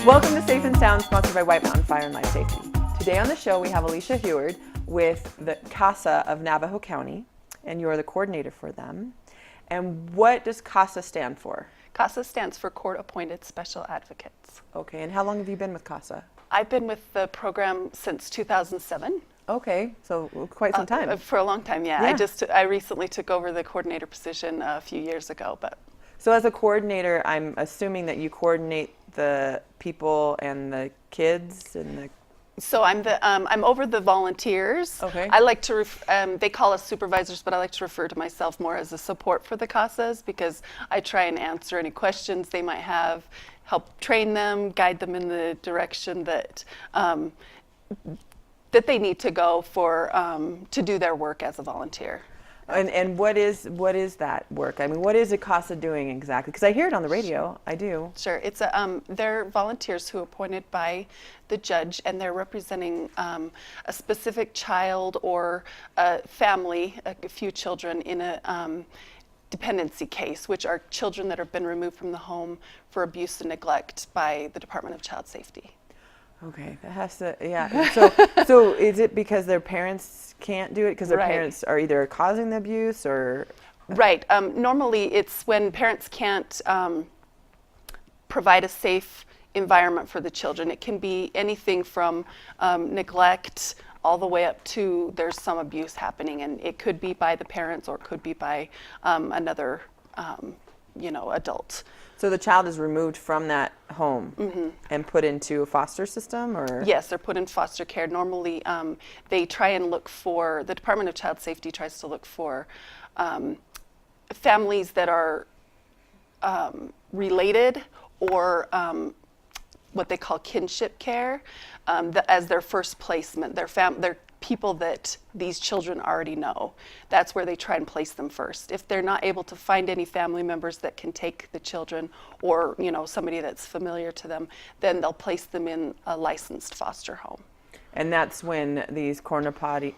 Welcome to Safe and Sound, sponsored by White Mountain Fire and Life Safety. Today on the show we have Alysia Heward with the CASA of Navajo County, and you are the coordinator for them. And what does CASA stand for? CASA stands for Court Appointed Special Advocates. Okay, and how long have you been with CASA? I've been with the program since 2007. Okay, so quite some time. For a long time, yeah. I recently took over the coordinator position a few years ago. So as a coordinator, I'm assuming that you coordinate the people and the kids and the... So I'm over the volunteers. Okay. I like to, they call us supervisors, but I like to refer to myself more as a support for the CASAs, because I try and answer any questions they might have, help train them, guide them in the direction that that they need to go for to do their work as a volunteer. And what is that work? I mean, what is a CASA doing exactly? Because I hear it on the radio. I do. Sure. It's they're volunteers who are appointed by the judge, and they're representing a specific child or a family, a few children in a dependency case, which are children that have been removed from the home for abuse and neglect by the Department of Child Safety. Okay, that has to, yeah. So is it because their parents can't do it because their parents are either causing the abuse or? Right. Normally it's when parents can't provide a safe environment for the children. It can be anything from neglect all the way up to there's some abuse happening, and it could be by the parents or it could be by another adult. So the child is removed from that home and put into a foster system, or? Yes, they're put in foster care. Normally, they try and look for, the Department of Child Safety tries to look for families that are related or what they call kinship care as their first placement. They're people that these children already know. That's where they try and place them first. If they're not able to find any family members that can take the children, or somebody that's familiar to them, then they'll place them in a licensed foster home. And that's when these court-appointed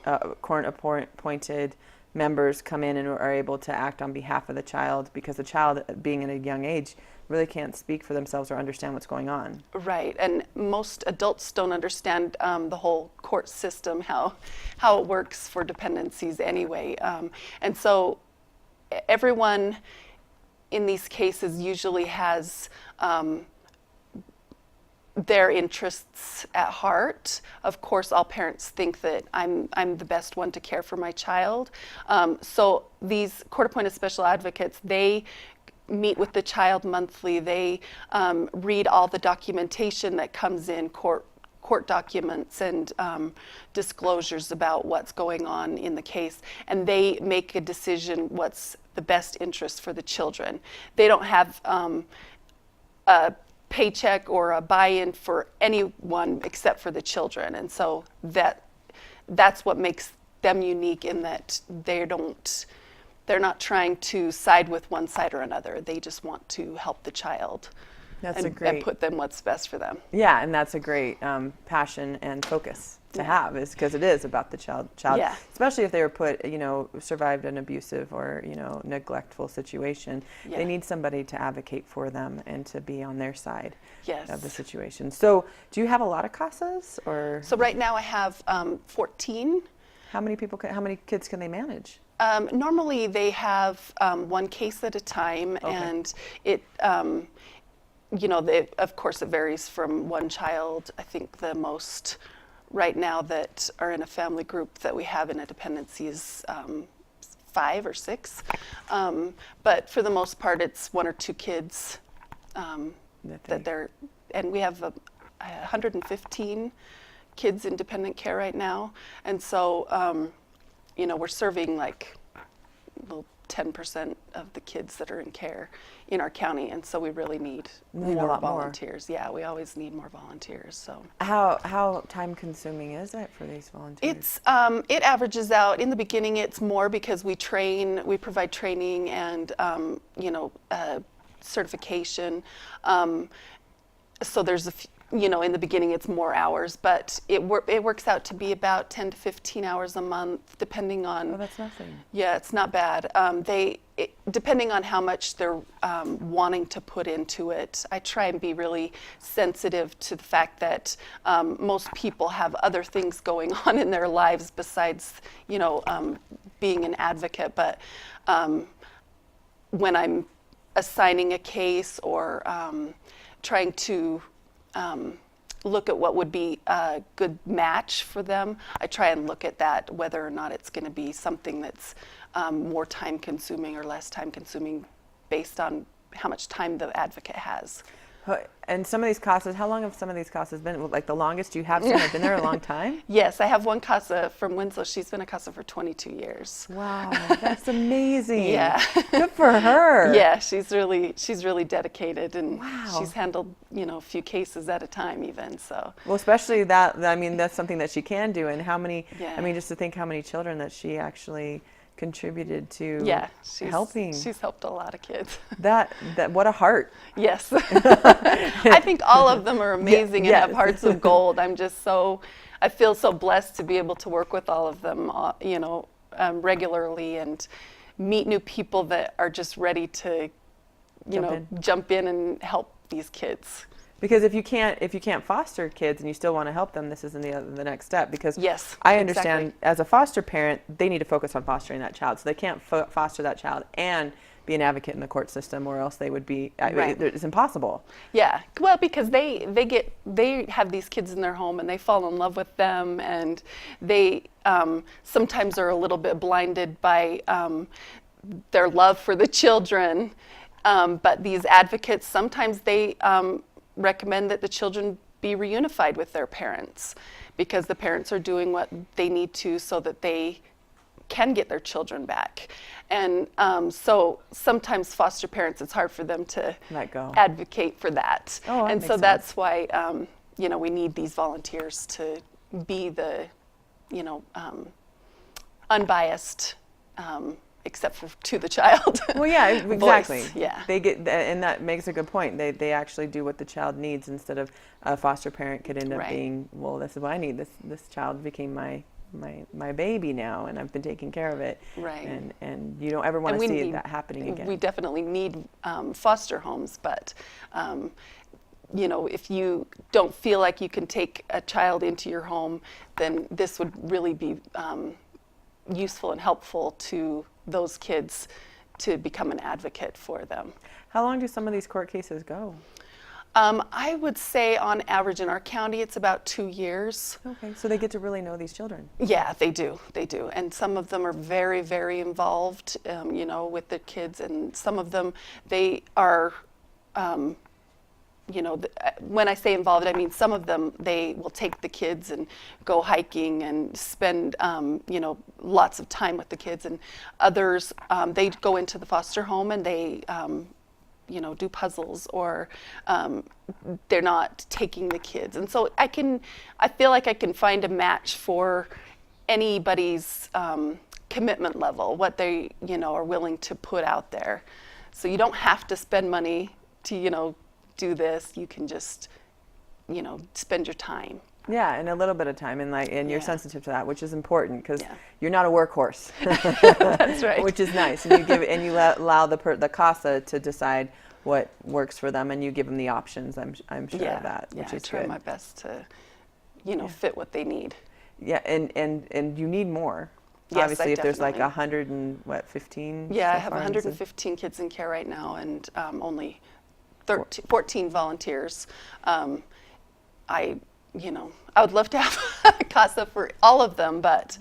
members come in and are able to act on behalf of the child, because the child, being at a young age, really can't speak for themselves or understand what's going on. Right, and most adults don't understand the whole court system, how it works for dependencies anyway. And so everyone in these cases usually has their interests at heart. Of course, all parents think that I'm the best one to care for my child. So these court-appointed special advocates, they meet with the child monthly. They read all the documentation that comes in, court documents and disclosures about what's going on in the case, and they make a decision what's the best interest for the children. They don't have a paycheck or a buy-in for anyone except for the children, and so that's what makes them unique, in that they're not trying to side with one side or another. They just want to help the child and put them what's best for them. Yeah, and that's a great passion and focus to have, is because it is about the child. Yeah. Especially if they were survived an abusive or, neglectful situation. Yeah. They need somebody to advocate for them and to be on their side of the situation. So do you have a lot of CASAs, or? So right now I have 14. How many kids can they manage? Normally they have one case at a time, and it, of course it varies from one child. I think the most right now that are in a family group that we have in a dependency is 5 or 6. But for the most part, it's 1 or 2 kids that they're, and we have 115 kids in dependent care right now. And so, we're serving like 10% of the kids that are in care in our county, and so we really need a more lot more. volunteers. Yeah, we always need more volunteers. So How time consuming is it for these volunteers? it averages out. In the beginning, it's more because we provide training and certification. So there's in the beginning it's more hours, but it works out to be about 10 to 15 hours a month, depending on. Oh, that's nothing. Yeah, it's not bad. Depending on how much they're wanting to put into it, I try and be really sensitive to the fact that most people have other things going on in their lives besides, being an advocate. But when I'm assigning a case or trying to look at what would be a good match for them, I try and look at that, whether or not it's going to be something that's more time consuming or less time consuming based on how much time the advocate has. And some of these CASAs, how long have some of these CASAs been? Like the longest you have some have been there a long time? Yes, I have one CASA from Winslow. She's been a CASA for 22 years. Wow, that's amazing. Yeah. Good for her. Yeah, she's really dedicated, and Wow. she's handled, a few cases at a time even, so. Well, especially that, I mean, that's something that she can do. And how many, Yeah. I mean, just to think how many children that she actually contributed to Yeah, helping. She's helped a lot of kids. That what a heart. Yes. I think all of them are amazing and have yes. hearts of gold. I feel so blessed to be able to work with all of them, regularly and meet new people that are just ready to, jump in and help these kids. Because if you can't foster kids and you still want to help them, this isn't the next step. Because Yes, I understand exactly. as a foster parent, they need to focus on fostering that child. So they can't foster that child and be an advocate in the court system, or else they would be. Right. It's impossible. Yeah, well, because they have these kids in their home and they fall in love with them, and they sometimes are a little bit blinded by their love for the children. But these advocates, sometimes they recommend that the children be reunified with their parents, because the parents are doing what they need to so that they can get their children back. And so sometimes foster parents, it's hard for them to Let go. advocate for that. Oh, that and makes so sense. that's why we need these volunteers to be the unbiased, except for to the child. Well, yeah, exactly. Voice. Yeah. They get, and that makes a good point. They actually do what the child needs, instead of a foster parent could end up Right. being, well, this is what I need. This child became my baby now, and I've been taking care of it. Right. And you don't ever want And to we see need- that happening again. We definitely need foster homes, but if you don't feel like you can take a child into your home, then this would really be useful and helpful to those kids to become an advocate for them. How long do some of these court cases go? I would say on average in our county it's about 2 years. Okay, so they get to really know these children. Yeah, they do. And some of them are very, very involved, with the kids, and some of them, they are, when I say involved, I mean some of them, they will take the kids and go hiking and spend, lots of time with the kids, and others, they go into the foster home and they, do puzzles, or they're not taking the kids. And so I feel like I can find a match for anybody's commitment level, what they, are willing to put out there. So you don't have to spend money to, do this. You can just, spend your time. Yeah, and a little bit of time, and you're Yeah. sensitive to that, which is important, because Yeah. you're not a workhorse. That's right. Which is nice, and you allow the CASA to decide what works for them, and you give them the options. I'm sure of that, which is I try good. my best to, fit what they need. Yeah, and you need more. Yes, I Obviously, if there's like definitely- 15. Yeah, I so have far in the- 115 kids in care right now, and only 14 volunteers. I would love to have a CASA for all of them, but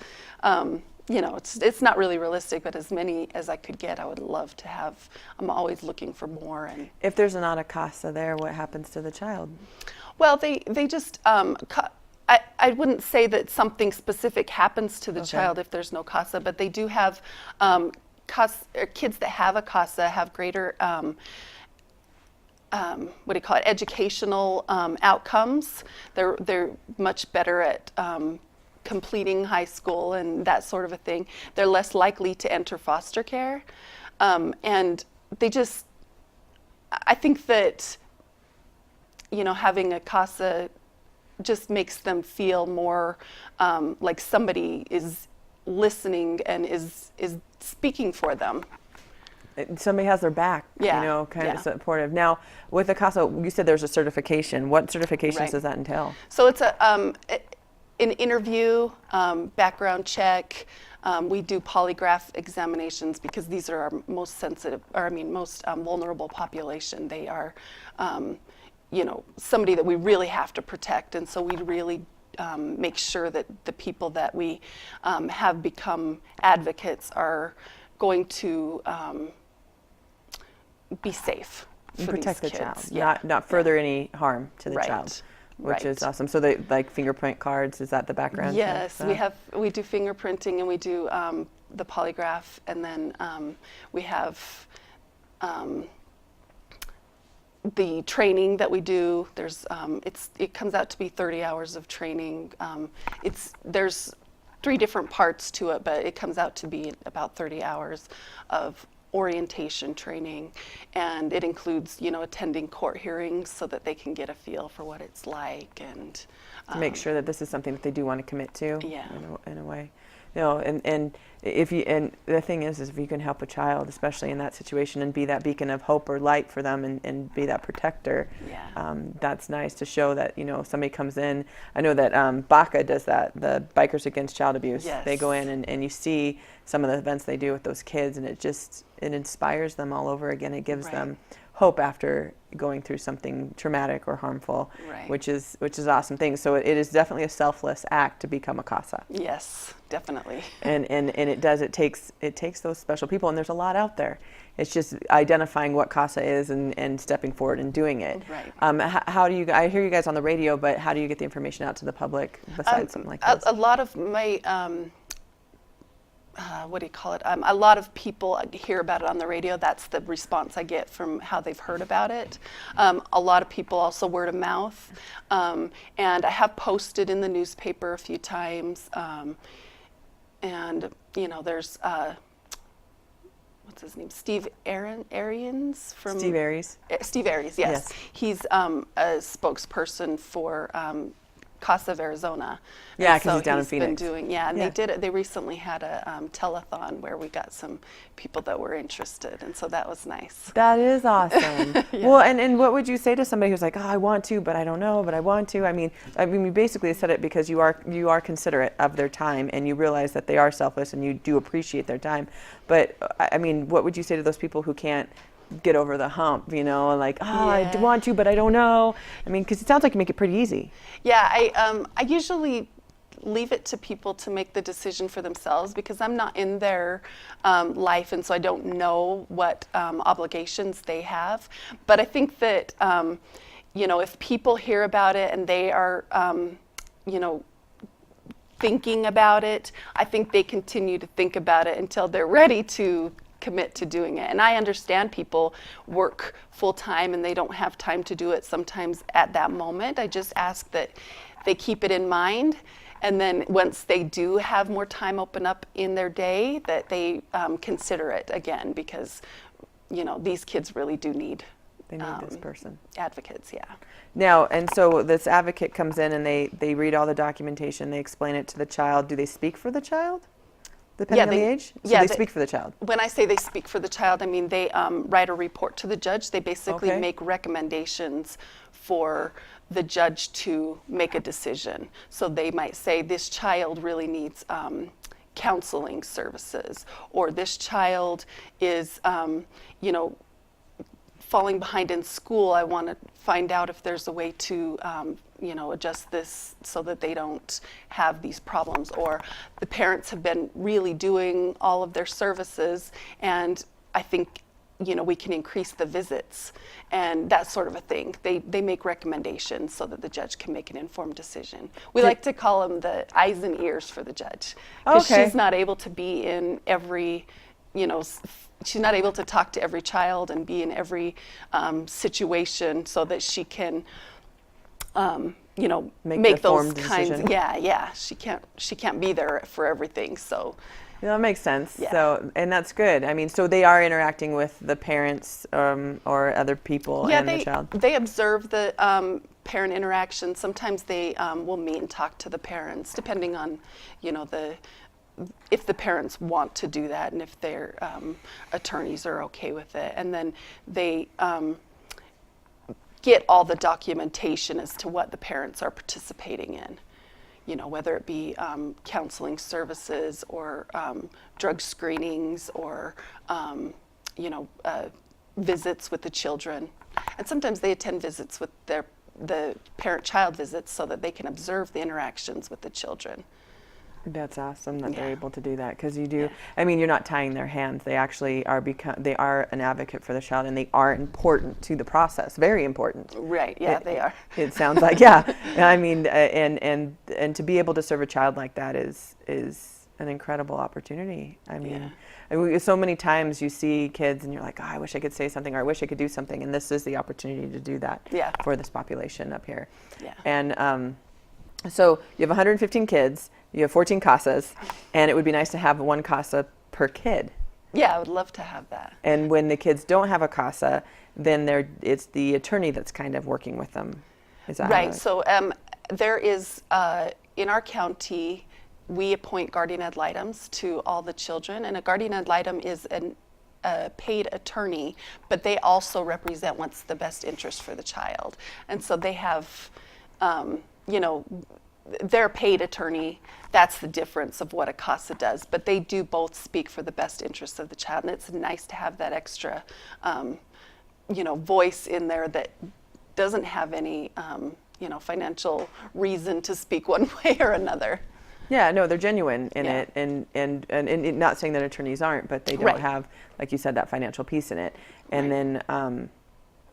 it's not really realistic. But as many as I could get, I would love to have. I'm always looking for more. And If there's not a CASA there, what happens to the child? well, they just. I wouldn't say that something specific happens to the child if there's no CASA, but they do have kids that have a CASA have greater educational outcomes. They're much better at completing high school and that sort of a thing. They're less likely to enter foster care, and I think that having a CASA just makes them feel more like somebody is listening and is speaking for them. Somebody has their back, Yeah. kind of supportive. Now, with the CASA, you said there's a certification. What certifications Right. does that entail? So it's an interview, background check. We do polygraph examinations because these are our most most vulnerable population. They are, somebody that we really have to protect, and so we really make sure that the people that we have become advocates are going to be safe for Protect the these child, kids. Yeah. not further any harm to the Right. child, which is Right. awesome. So they like fingerprint cards. Is that the background? Yes, check? we do fingerprinting and we do the polygraph, and then we have the training that we do. There's it comes out to be 30 hours of training. There's 3 different parts to it, but it comes out to be about 30 hours of orientation training, and it includes attending court hearings so that they can get a feel for what it's like, and To make sure that this is something that they do want to commit to. Yeah. In a way. And the thing is if you can help a child, especially in that situation, and be that beacon of hope or light for them, and be that protector, Yeah. that's nice to show that if somebody comes in. I know that BACA does that, the Bikers Against Child Abuse. Yes. They go in and you see some of the events they do with those kids, and it inspires them all over again. It gives Right. them hope after going through something traumatic or harmful, Right. which is an awesome thing. So it is definitely a selfless act to become a CASA. Yes, definitely. And it takes those special people, and there's a lot out there. It's just identifying what CASA is and stepping forward and doing it. Right. How do you? I hear you guys on the radio, but how do you get the information out to the public besides something like this? A lot of my a lot of people hear about it on the radio. That's the response I get from how they've heard about it. A lot of people also word of mouth, and I have posted in the newspaper a few times. And there's what's his name? Steve Arians from Steve Aries. Steve Aries, yes. Yes. He's a spokesperson for CASA of Arizona. Yeah, And 'cause he's down in been Phoenix. and Yeah. they did it. They recently had a telethon where we got some people that were interested, and so that was nice. That is awesome. Yeah. Well, and what would you say to somebody who's like, I want to, but I don't know, but I want to? I mean, you basically said it because you are considerate of their time, and you realize that they are selfless, and you do appreciate their time. But I mean, what would you say to those people who can't get over the hump? Like, I Yeah. want to, but I don't know. I mean, because it sounds like you make it pretty easy. Yeah, I usually leave it to people to make the decision for themselves because I'm not in their life, and so I don't know what obligations they have. But I think that if people hear about it and they are thinking about it, I think they continue to think about it until they're ready to commit to doing it. And I understand people work full time and they don't have time to do it sometimes at that moment. I just ask that they keep it in mind, and then once they do have more time open up in their day, that they consider it again, because these kids really do need They need this person. advocates. Yeah. Now, and so this advocate comes in and they read all the documentation, they explain it to the child. Do they speak for the child? Depending on the age? So they speak for the child. When I say they speak for the child, I mean they write a report to the judge. They basically Okay. make recommendations for the judge to make a decision. So they might say this child really needs counseling services, or this child is, falling behind in school. I want to find out if there's a way to, adjust this so that they don't have these problems. Or the parents have been really doing all of their services, and I think, we can increase the visits and that sort of a thing. They make recommendations so that the judge can make an informed decision. We like to call them the eyes and ears for the judge, because Okay. she's not able to be in every she's not able to talk to every child and be in every situation so that she can, make those informed kinds. decision. Yeah. She can't be there for everything. So. Yeah, that makes sense. Yeah. So, and that's good. I mean, so they are interacting with the parents or other people and the child. They observe the parent interaction. Sometimes they will meet and talk to the parents, depending on, if the parents want to do that and if their attorneys are okay with it. And then they get all the documentation as to what the parents are participating in. Whether it be counseling services or drug screenings or, visits with the children. And sometimes they attend visits with the parent-child visits so that they can observe the interactions with the children. That's awesome that they're Yeah. able to do that, because you do. I mean, you're not tying their hands. They actually are they are an advocate for the child, and they are important to the process. Very important. Right. Yeah, they are. It sounds like, yeah. I mean, and to be able to serve a child like that is an incredible opportunity. I mean, so many times you see kids and you're like, oh, I wish I could say something, or I wish I could do something, and this is the opportunity to do that for this population up here. Yeah. And so you have 115 kids, you have 14 CASAs, and it would be nice to have one CASA per kid. Yeah, I would love to have that. And when the kids don't have a CASA, then it's the attorney that's kind of working with them. Is that right? So there is, in our county, we appoint guardian ad litems to all the children, and a guardian ad litem is a paid attorney, but they also represent what's the best interest for the child. And so they have, their paid attorney. That's the difference of what a CASA does, but they do both speak for the best interests of the child, and it's nice to have that extra, voice in there that doesn't have any, financial reason to speak one way or another. Yeah, no, they're genuine in Yeah. it, and not saying that attorneys aren't, but they don't Right. have, like you said, that financial piece in it. And Right. then,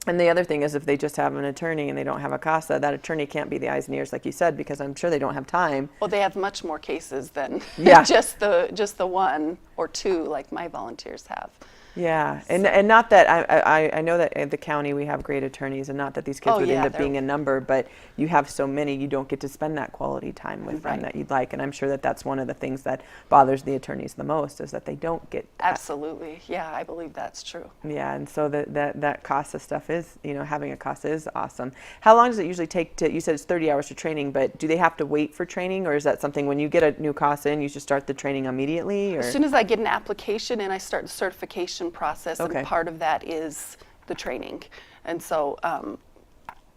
and the other thing is, if they just have an attorney and they don't have a CASA, that attorney can't be the eyes and ears, like you said, because I'm sure they don't have time. Well, they have much more cases than Yeah. just the one or two like my volunteers have. Yeah, and not that I know that at the county we have great attorneys, and not that these kids would end up being a number, but you have so many, you don't get to spend that quality time with them that you'd like, and I'm sure that that's one of the things that bothers the attorneys the most, is that they don't get that. Absolutely, yeah, I believe that's true. Yeah, and so that CASA stuff is, having a CASA is awesome. How long does it usually take to, you said it's 30 hours to training, but do they have to wait for training, or is that something when you get a new CASA in, you should start the training immediately? Or? As soon as I get an application in, I start the certification process, Okay. and part of that is the training. And so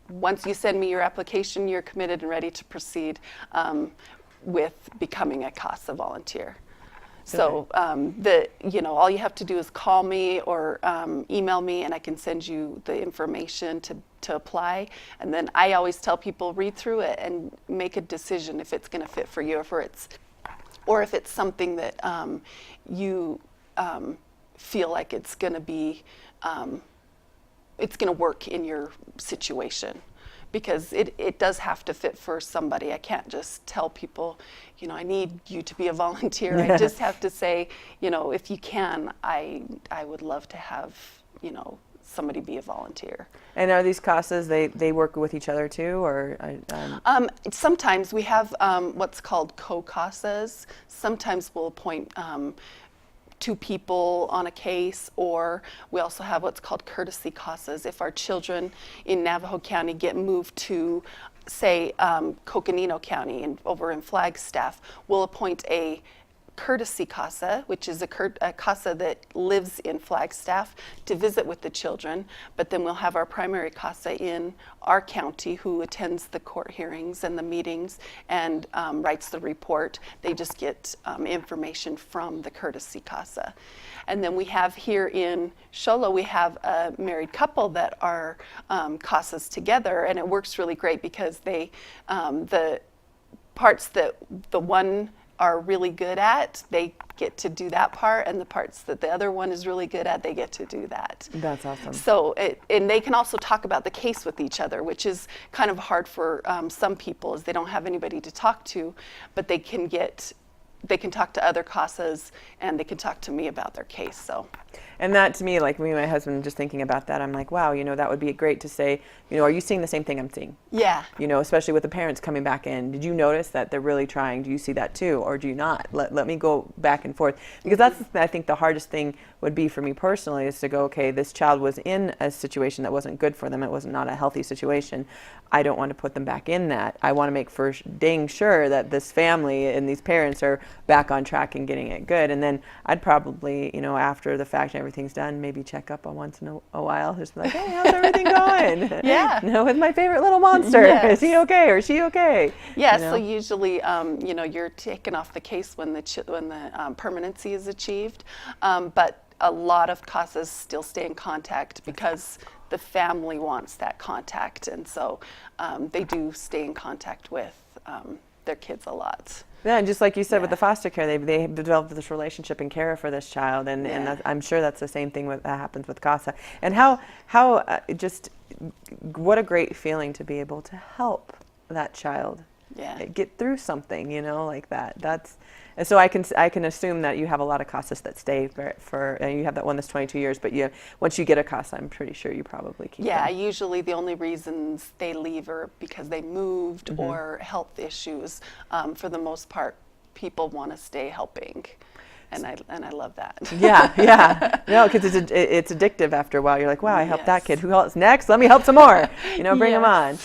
once you send me your application, you're committed and ready to proceed with becoming a CASA volunteer. So all you have to do is call me or email me, and I can send you the information to apply. And then I always tell people, read through it and make a decision if it's going to fit for you, or if it's something that you feel like it's going to be, it's going to work in your situation. Because it does have to fit for somebody. I can't just tell people, I need you to be a volunteer. I just have to say, if you can, I would love to have, somebody be a volunteer. And are these CASAs, they work with each other too, or? Sometimes we have what's called co-CASAs. Sometimes we'll appoint 2 people on a case, or we also have what's called courtesy CASAs. If our children in Navajo County get moved to, say, Coconino County and over in Flagstaff, we'll appoint a courtesy CASA, which is a CASA that lives in Flagstaff, to visit with the children. But then we'll have our primary CASA in our county who attends the court hearings and the meetings and writes the report. They just get information from the courtesy CASA. And then we have here in Sholo, we have a married couple that are CASAs together, and it works really great because they, the parts that the one are really good at, they get to do that part, and the parts that the other one is really good at, they get to do that. That's awesome. So, and they can also talk about the case with each other, which is kind of hard for some people, as they don't have anybody to talk to, but they can get they can talk to other CASAs, and they can talk to me about their case. So. And that, to me, like me and my husband, just thinking about that, I'm like, wow, that would be great to say, are you seeing the same thing I'm seeing? Yeah. Especially with the parents coming back in. Did you notice that they're really trying? Do you see that too, or do you not? Let me go back and forth. Because that's, I think, the hardest thing would be for me personally, is to go, okay, this child was in a situation that wasn't good for them. It was not a healthy situation. I don't want to put them back in that. I want to make for dang sure that this family and these parents are back on track and getting it good. And then I'd probably, after the fact and everything's done, maybe check up on once in a while, just be like, hey, how's everything going? Yeah. With my favorite little monster. Yes. Is he okay or is she okay? Yeah, so usually, you're taken off the case when the permanency is achieved, but a lot of CASAs still stay in contact because the family wants that contact, and so they do stay in contact with their kids a lot. Yeah, and just like you said with the foster care, they developed this relationship and care for this child, and I'm sure that's the same thing that happens with CASA. And how just what a great feeling to be able to help that child get through something, like that. And so I can assume that you have a lot of CASAs that stay for you have that one that's 22 years, but once you get a CASA, I'm pretty sure you probably keep them. Usually the only reasons they leave are because they moved or health issues. For the most part, people want to stay helping. And I love that. Yeah. No, because it's addictive after a while. You're like, wow, I helped that kid. Who else next? Let me help some more. Bring them on.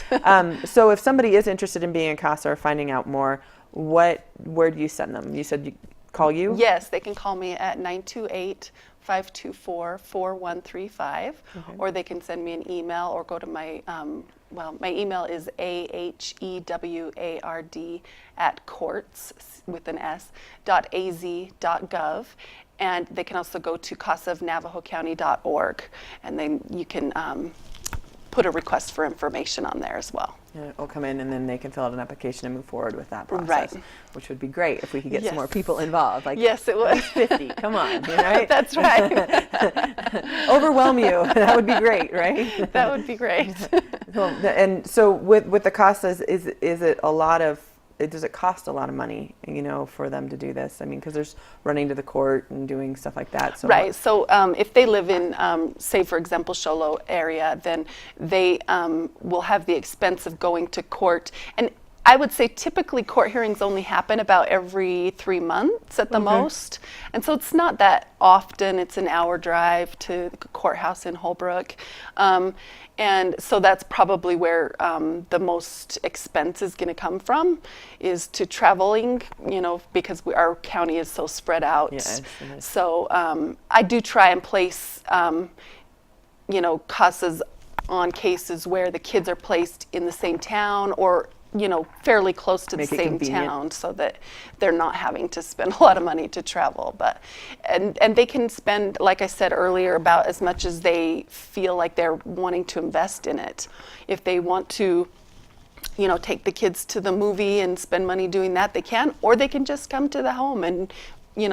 So if somebody is interested in being a CASA or finding out more, where do you send them? You said you call you? Yes, they can call me at 928-524-4135, or they can send me an email or go to my my email is aheward@courts with an S .az.gov, and they can also go to casaofnavajocounty.org, and then you can put a request for information on there as well. And it'll come in, and then they can fill out an application and move forward with that process, which would be great if we could get some more people involved. Like, yes, it would. 50, come on, right? That's right. Overwhelm you. That would be great, right? That would be great. And so with the CASAs, is it a lot of, does it cost a lot of money, for them to do this? I mean, because there's running to the court and doing stuff like that. So right. So if they live in, say, for example, Sholo area, then they will have the expense of going to court. And I would say typically court hearings only happen about every 3 months at the most. And so it's not that often. It's an hour drive to the courthouse in Holbrook. And so that's probably where the most expense is going to come from, is to traveling, because our county is so spread out. Yes, so I do try and place, CASAs on cases where the kids are placed in the same town or fairly close to the same town, so that they're not having to spend a lot of money to travel. But and they can spend, like I said earlier, about as much as they feel like they're wanting to invest in it. If they want to, take the kids to the movie and spend money doing that, they can, or they can just come to the home and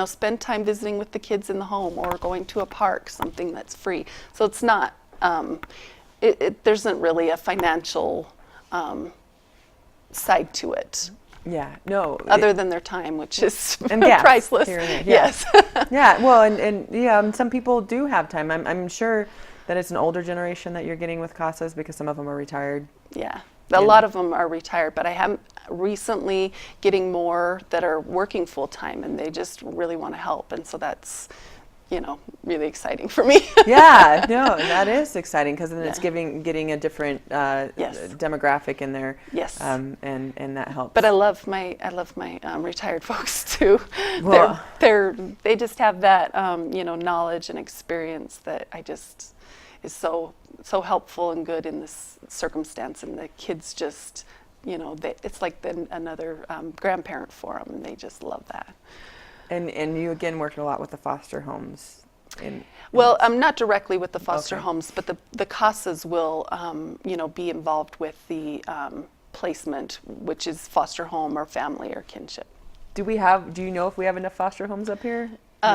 spend time visiting with the kids in the home, or going to a park, something that's free. So it's not there isn't really a financial side to it. Yeah, no. Other than their time, which is priceless. Yes. Yeah, well, and some people do have time. I'm sure that it's an older generation that you're getting with CASAs, because some of them are retired. Yeah, a lot of them are retired, but I am recently getting more that are working full time, and they just really want to help, and so that's really exciting for me. Yeah, no, that is exciting, because then it's getting a different demographic in there. Yes, and that helps. But I love my retired folks too. Well, they just have that knowledge and experience that is so helpful and good in this circumstance, and the kids just it's like another grandparent for them, and they just love that. And you again worked a lot with the foster homes. Well, not directly with the foster homes, but the CASAs will, be involved with the placement, which is foster home or family or kinship. Do you know if we have enough foster homes up here?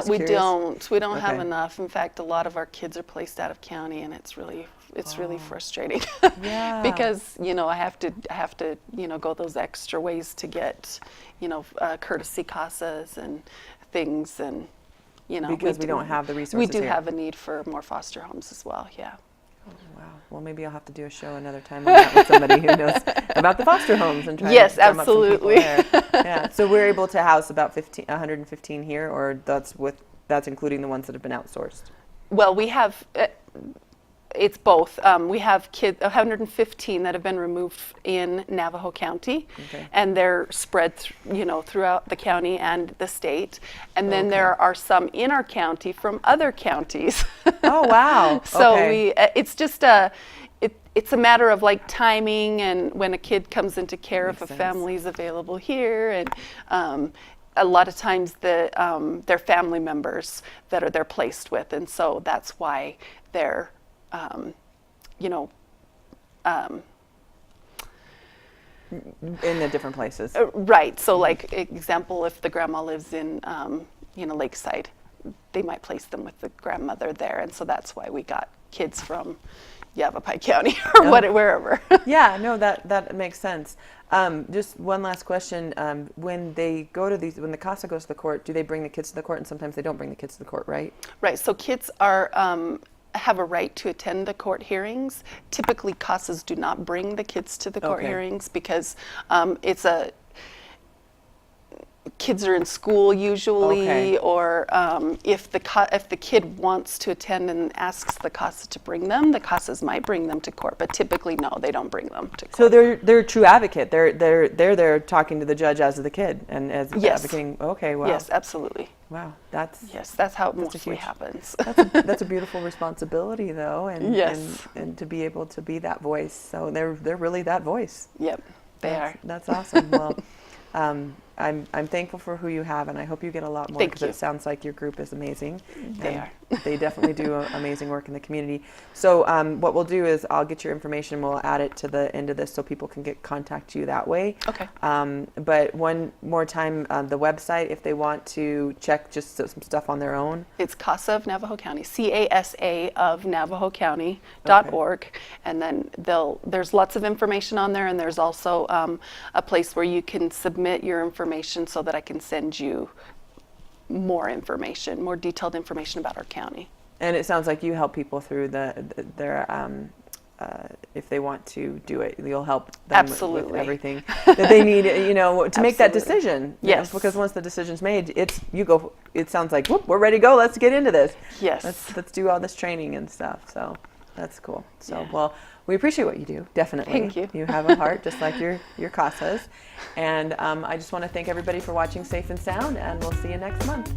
We don't have enough. In fact, a lot of our kids are placed out of county, and it's really really frustrating. Yeah. Because, you know, I have to, you know, go those extra ways to get, you know, courtesy CASAs and things, and, you know. Because we don't have the resources We do here. have a need for more foster homes as well, yeah. Oh, wow. Well, maybe I'll have to do a show another time on that with somebody who knows about the foster homes and try Yes, to drum up some people absolutely. there. Yeah. So we're able to house about 115 here, or that's including the ones that have been outsourced. Well, we have, it's both. We have 115 that have been removed in Navajo County, Okay. and they're spread, you know, throughout the county and the state. And then Okay. there are some in our county from other counties. Oh, wow. So Okay. it's just it's a matter of like timing, and when a kid comes into care, Makes if a sense. family's available here, and a lot of times they're family members that they're placed with, and so that's why they're, you know, In the different places. right. So, like example, if the grandma lives in, you know, Lakeside, they might place them with the grandmother there, and so that's why we got kids from Yavapai County or wherever. Yeah, no, that makes sense. Just one last question. When they go to when the CASA goes to the court, do they bring the kids to the court? And sometimes they don't bring the kids to the court, right? Right. So kids are have a right to attend the court hearings. Typically, CASAs do not bring the kids to the court Okay. hearings because kids are in school usually, Okay. or if the kid wants to attend and asks the CASA to bring them, the CASAs might bring them to court. But typically, no, they don't bring them to court. So they're a true advocate. They're there talking to the judge as the kid and as Yes. advocating. Okay, wow. Yes, absolutely. Wow, that's That's how it That's a mostly huge- happens. that's a beautiful responsibility though, and Yes. and to be able to be that voice. So they're really that voice. Yep, they are. That's awesome. Well, I'm thankful for who you have, and I hope you get a lot more, Thank because you. it sounds like your group is amazing. They and are. They definitely do amazing work in the community. So what we'll do is I'll get your information. We'll add it to the end of this so people can contact you that way. Okay. But one more time, the website, if they want to check just some stuff on their own. It's CASA of Navajo County, CASA of Navajo County.org, and then there's lots of information on there, and there's also a place where you can submit your information so that I can send you more information, more detailed information about our county. And it sounds like you help people through their if they want to do it, you'll help them with Absolutely. everything that they need, you know, to make that Absolutely. decision. Yes. Because once the decision's made, it sounds like, whoop, we're ready to go. Let's get into this. Yes. Let's do all this training and stuff. So that's cool. So, Yeah. well, we appreciate what you do. Definitely. Thank you. You have a heart just like your CASAs. And I just want to thank everybody for watching Safe and Sound, and we'll see you next month.